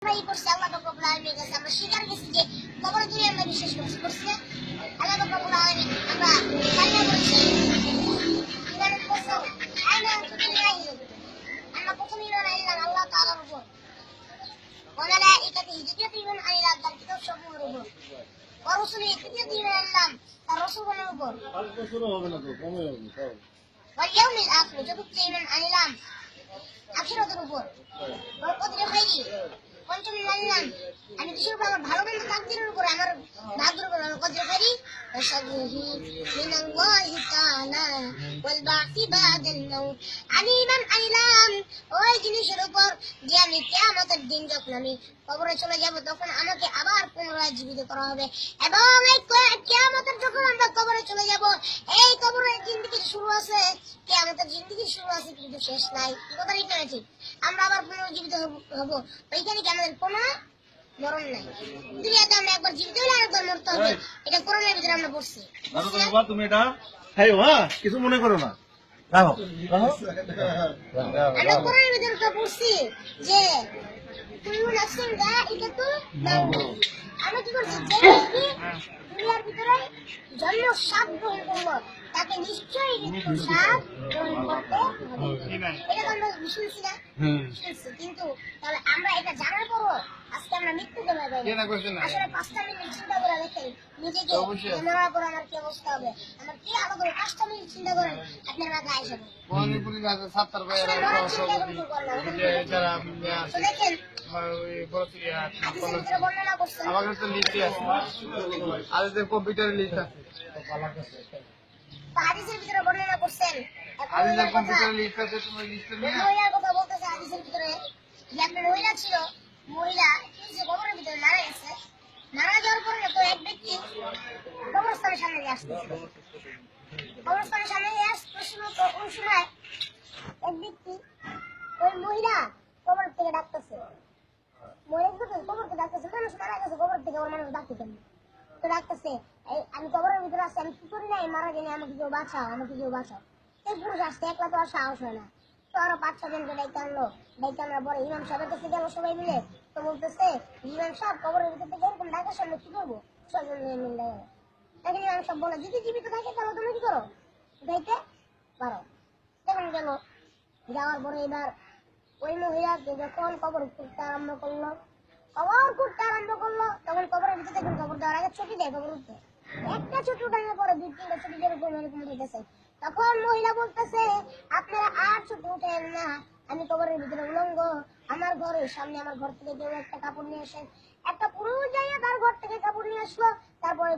আমরা ই করছি আল্লাহ পাক রব্বুল আলামিনের কাছে আমরা স্বীকার করছি যে কবর দুনিয়া আমরা বিশ্বাস করছি না আল্লাহ পাক রব্বুল আলামিন আমরা কালিমা পড়ছি ইমানের কসম আইনা বিল্লাহি আমরা প্রথম ঈমান আনলাম আল্লাহ তাআলার উপর ওয়ালাইকাতিহি দ্বিতীয় ঈমান আনলাম তার কিতাব সমূহের উপর ওয়া রাসূলিহি তৃতীয় ঈমান আনলাম তার রাসূলগণের উপর আর বছরও হবে না তো কমে হবে তাও ওয়াল ইয়াউমিল আখির চতুর্থ ঈমান আনলাম আখিরাতের উপর ওয়াল কদরি খাইরি পঞ্চম মানলাম আমি কিসের উপর আমার ভালো মন্দ তাকদীরের উপর আমার ভাগ্যের উপর আমার কদর করি ওয়াসাবিহি মিনাল্লাহি তাআলা ওয়াল বা'সি বাদাল মাউত আমি ঈমান আনলাম ওই জিনিসের উপর যে আমি কিয়ামতের দিন যখন আমি কবরে চলে যাব তখন আমাকে আবার পুনরায় জীবিত করা হবে এবং এই কিয়ামতের যখন আমরা কবরে চলে যাব এই কবরের জিন্দেগি শুরু আছে কিয়ামতের জিন্দেগি শুরু আছে কিন্তু শেষ নাই কথা ঠিক আমরা আবার পুনরুজ্জীবিত হব ওইখানে কি আমাদের কোনো মরণ নাই দুনিয়াতে আমরা একবার জীবিত হলে আরেকবার মরতে হবে এটা কোরআনের ভিতরে আমরা পড়ছি বাবা তুমি এটা খাইও হ্যাঁ কিছু মনে করো না রাখো আমরা কোরআনের ভিতরে তো পড়ছি যে কুল্লু নাফসিন যায়িকাতুল মাউত আমরা কি করছি যে ব্যক্তি দুনিয়ার ভিতরে জন্ম স্বাদ গ্রহণ করলো তাকে নিশ্চয়ই মৃত্যুর স্বাদ গ্রহণ করতে হবে এটা তো আমরা শুনছি না শুনছি কিন্তু তাহলে আমরা এটা জানার পরও আজকে আমরা মৃত্যুকে ভয় পাই না আসলে 5টা মিনিট চিন্তা করে দেখেন নিজেকে মরার পর আমার কি অবস্থা হবে আমার কি আলাদা করে 5টা মিনিট চিন্তা করেন আপনার মাথায় আসবে দেখেন বর্ণনা করছেন আমাদের তো লিস্টে আছে আজকে কম্পিউটারে লিস্ট আছে হাদিসের ভিতরে বর্ণনা করছেন আজকে কম্পিউটারে লিস্ট আছে তুমি লিস্টে নিয়ে মহিলার কথা বলতেছে হাদিসের ভিতরে যে একটা মহিলা ছিল মহিলা যে কবরের ভিতরে মারা গেছে মারা যাওয়ার পরে তো এক ব্যক্তি কবরস্থানের সামনে দিয়ে আসতেছে কবরস্থানের সামনে দিয়ে আসতেছিল তো ওই সময় এক ব্যক্তি ওই মহিলা কবর থেকে ডাকতেছে মহিলা কবর থেকে ডাকতেছে মানুষ মারা গেছে কবর থেকে ওর মানুষ ডাকতে কেন তো ডাকতেছে আমি কবরের ভিতরে আছি আমি কি করি না মারা গেলে আমাকে কেউ বাঁচাও আমাকে কেউ বাঁচাও এই পুরুষ আসছে একলা তো আর সাহস হয় না তো আরো 5-6 জনকে ডাইতে আনলো ডাইতে আনার পরে ইমাম সাহেবের কাছে গেল সবাই মিলে তো বলতেছে ইমাম সাহেব কবরের ভিতর থেকে এরকম ডাকার সামনে কি করবো 6 জন মিলে এখন ইমাম সাহেব বলে যদি জীবিত থাকে তাহলে তুমি কি করো ডাইতে পারো তখন গেল যাওয়ার পরে এবার ওই মহিলাকে যখন কবর খুঁড়তে আরম্ভ করলো তখন কবরের ভিতরে দেখুন কবর দেওয়ার আগে ছুটি দেয় কবর উঠতে একটা ছুটি উঠানোর পরে 2-3টা ছুটি যেরকম এরকম উঠেছে তখন মহিলা বলতেছে আপনারা আর ছুটি উঠেন না আমি কবরের ভিতরে উলঙ্গ আমার ঘরের সামনে আমার ঘর থেকে কেউ একটা কাপড় নিয়ে আসেন একটা পুরুষ যাইয়া তার ঘর থেকে কাপড় নিয়ে আসলো তারপরে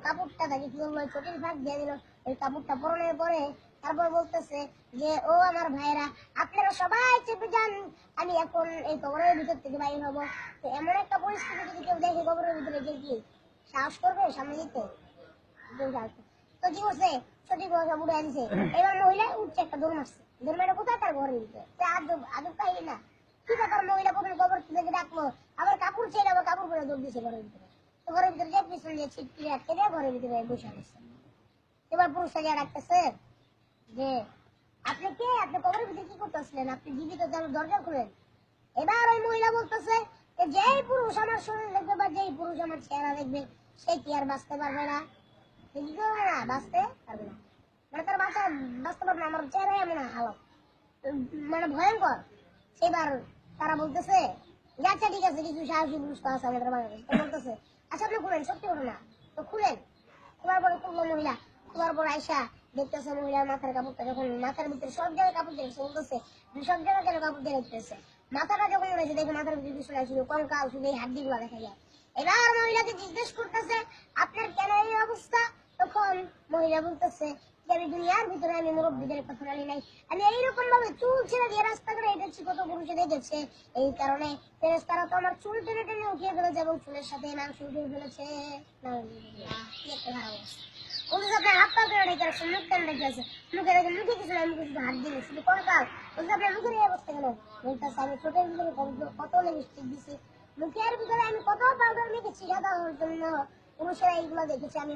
কাপড়টা তাকে কি করলো ছুটির ভাগ দিয়ে দিল ওই কাপড়টা পরনের পরে তারপর বলতেছে যে ও আমার ভাইরা আপনারা সবাই চেপে যান আমি এখন এই কবরের ভিতর থেকে বাইর হবো তো এমন একটা পরিস্থিতি যদি কেউ দেখে কবরের ভিতরে যে কি সাহস করবে সামনে দিতে তো কি করছে সঠিক কথা উঠে আনছে এবার মহিলা উঠছে একটা দৌড় মারছে দৌড় মেরে কোথায় তার ঘরের ভিতরে আদব পাইনি না কি ব্যাপার মহিলা প্রথমে কবর থেকে ডাকলো আবার কাপড় ছেড়ে আবার কাপড় পরে দৌড় দিয়েছে ঘরের ভিতরে তো ঘরের ভিতরে যে পিছন দিয়ে ছিটকি আটকে দিয়ে ঘরের ভিতরে বসে আসছে এবার পুরুষটা যা ডাকতেছে যে আপনি কে আপনি কবরের ভিতরে কি করতেছিলেন আপনি জীবিত দরজা খুলেন এবার ওই মহিলা বলতেছে যে যেই পুরুষ আমার শরীর দেখবে বা যেই পুরুষ আমার চেহারা দেখবে সে কি আর বাঁচতে পারবে না কি করবে না বাঁচতে পারবে না মানে তার বাঁচতে পারবে না আমার চেহারা এমন হালত মানে ভয়ঙ্কর সেবার তারা বলতেছে যে আচ্ছা ঠিক আছে কিছু সাহসী পুরুষ তো আছে আমাদের বাংলাদেশে তো বলতেছে আচ্ছা আপনি খুলেন সত্যি বলুন না তো খুলেন খোলার পরে খুললো মহিলা খোলার পর আয়সা দেখতেছে মহিলার মাথার কাপড়টা যখন মাথার ভিতরে সব জায়গায় কাপড় দেখছে বলতেছে সব জায়গায় কেন কাপড় দিয়ে রেখেছে মাথাটা যখন রয়েছে দেখে মাথার ভিতরে পিছনে শুধু কঙ্কাল শুধু এই হাড্ডি গুলা দেখা যায় এবার মহিলাকে জিজ্ঞেস করতেছে আপনার কেন এই অবস্থা তখন মহিলা বলতেছে যে আমি দুনিয়ার ভিতরে আমি মুরব্বীদের কথা মানি নাই আমি এইরকম ভাবে চুল ছেড়ে দিয়ে রাস্তা করে হেঁটেছি কত পুরুষে দেখেছে এই কারণে ফেরেশতারা তো আমার চুল টেনে টেনে উঠিয়ে ফেলেছে এবং চুলের সাথে মাংস উঠিয়ে ফেলেছে আপনার হাত পা করে রেখে আছে মুখ কেন রেখে আছে মুখে কিছু নাই মুখে শুধু হাত দিয়ে শুধু কঙ্কাল বলছে আপনার মুখের এই অবস্থা কেন বলতেছে আমি ছোটের ভিতরে কত লিপস্টিক দিছি মুখের ভিতরে আমি কত পাউডার মেখেছি সাদা হওয়ার জন্য পুরুষেরা এইগুলো দেখেছি আমি